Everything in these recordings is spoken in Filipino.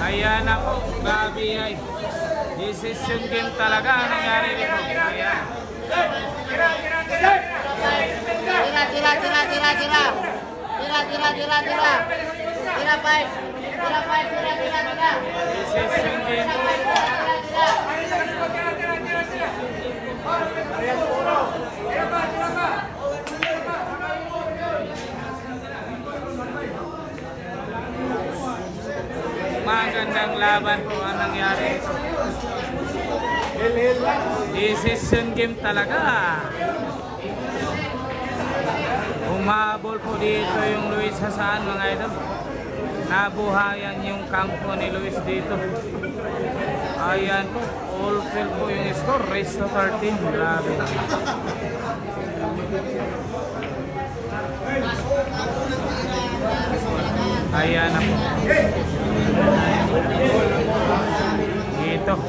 Ayan na po, grabe ay. Decision game talaga ang nangyari dito. Ayan. Decision game. Magandang laban po ang nangyari ito. Decision game talaga. Umabol po dito yung Luis Hassan, mga idol. Nabuhayan yung kampo ni Luis dito. Ayan po, all field po yung score, race to 13. Grabe. Ayan na po. Ito,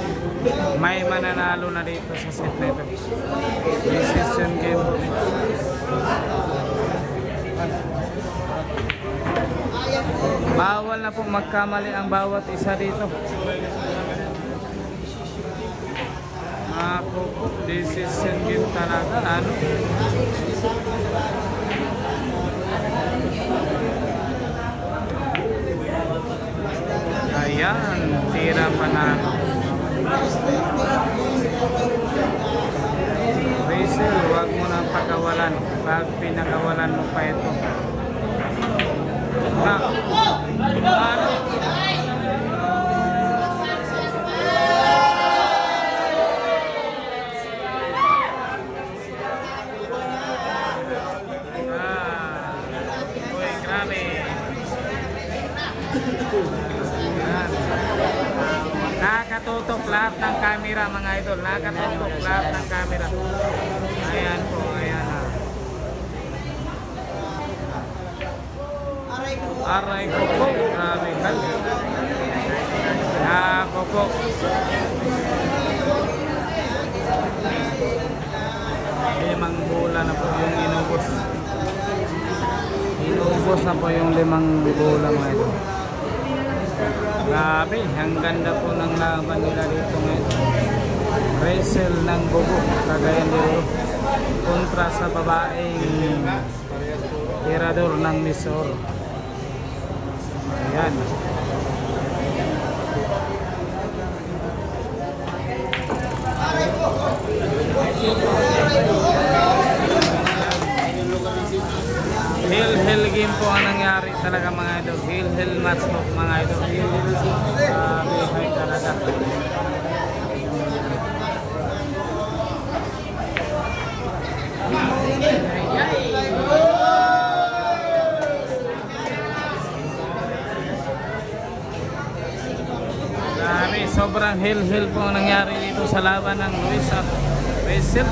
may mananalo na dito sa set na ito. Decision game. Bawal na po magkamali ang bawat isa dito. Ako po, decision game talaga. Ano? Ayan, tira panalo. Rachel, huwag mo nang pagkawalan. Pag pinakawalan mo pa ito. Ano? Uy, grabe. Nakatutok lahat ng camera, mga idol. Nakatutok lahat ng camera. Ayan po, ayan na. Aray ko po, grabe. Ako po. Limang bola na po yung inubos. Inubos na po yung 5 bola, mga idol. Grabe, ang ganda po ng laban nila dito ngayon. Wrestle ng Bugo, Cagayan de Oro, kontra sa babaeng tirador ng Miss Oro. Ayan. Hill game po ang nangyari talaga, mga idol. Hill match po, mga idol. Bihay talaga. Grabe, sobrang hill po ang nangyari dito sa laban ng Luis at Rachel.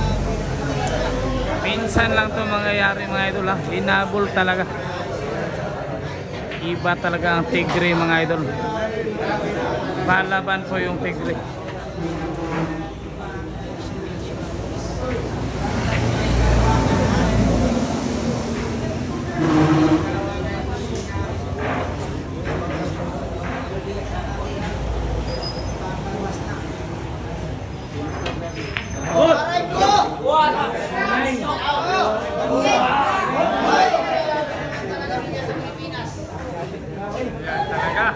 Minsan lang ito mangyayari, mga idol, ha. Hinabol talaga. Iba talaga ang Tigre, mga idol. Palaban po yung Tigre. Talaga,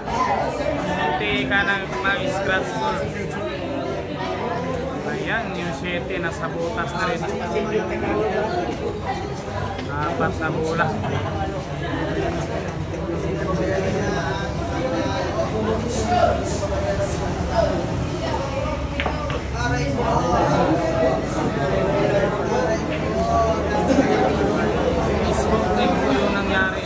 hindi ka nang mag-scratch ball. Ayan, yung 7 nasa butas na rin. 4 na bola. Smoking po yung nangyari.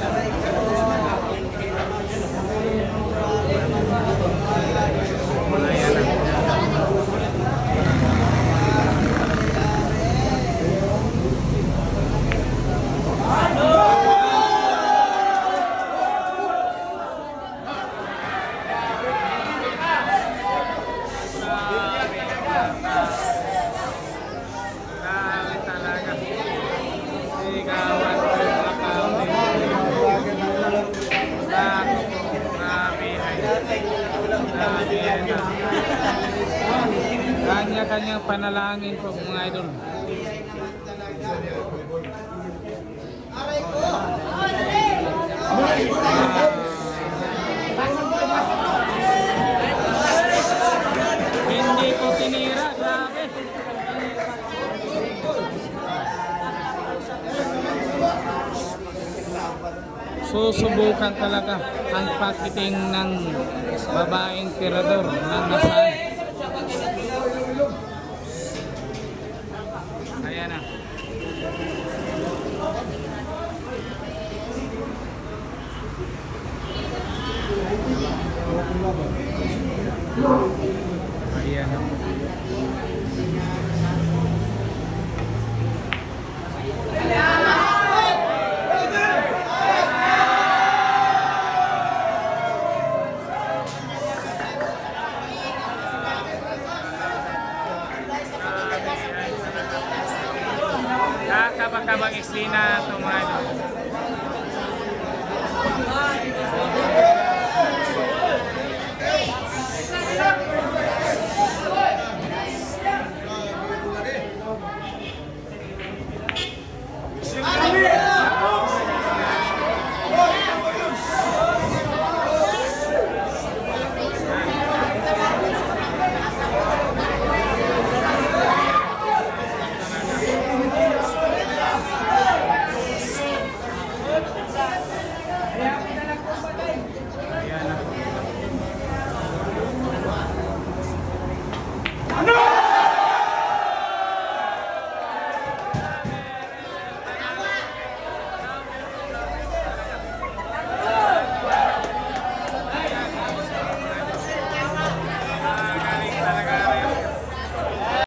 Kanya-kanyang panalangin po mga idol. Hindi ko tinira, grabe. Susubukan talaga ang pakiting ng babaeng tirador na nasaan. Ayan na. Ayan na. Kakabang-kabang islina ito mga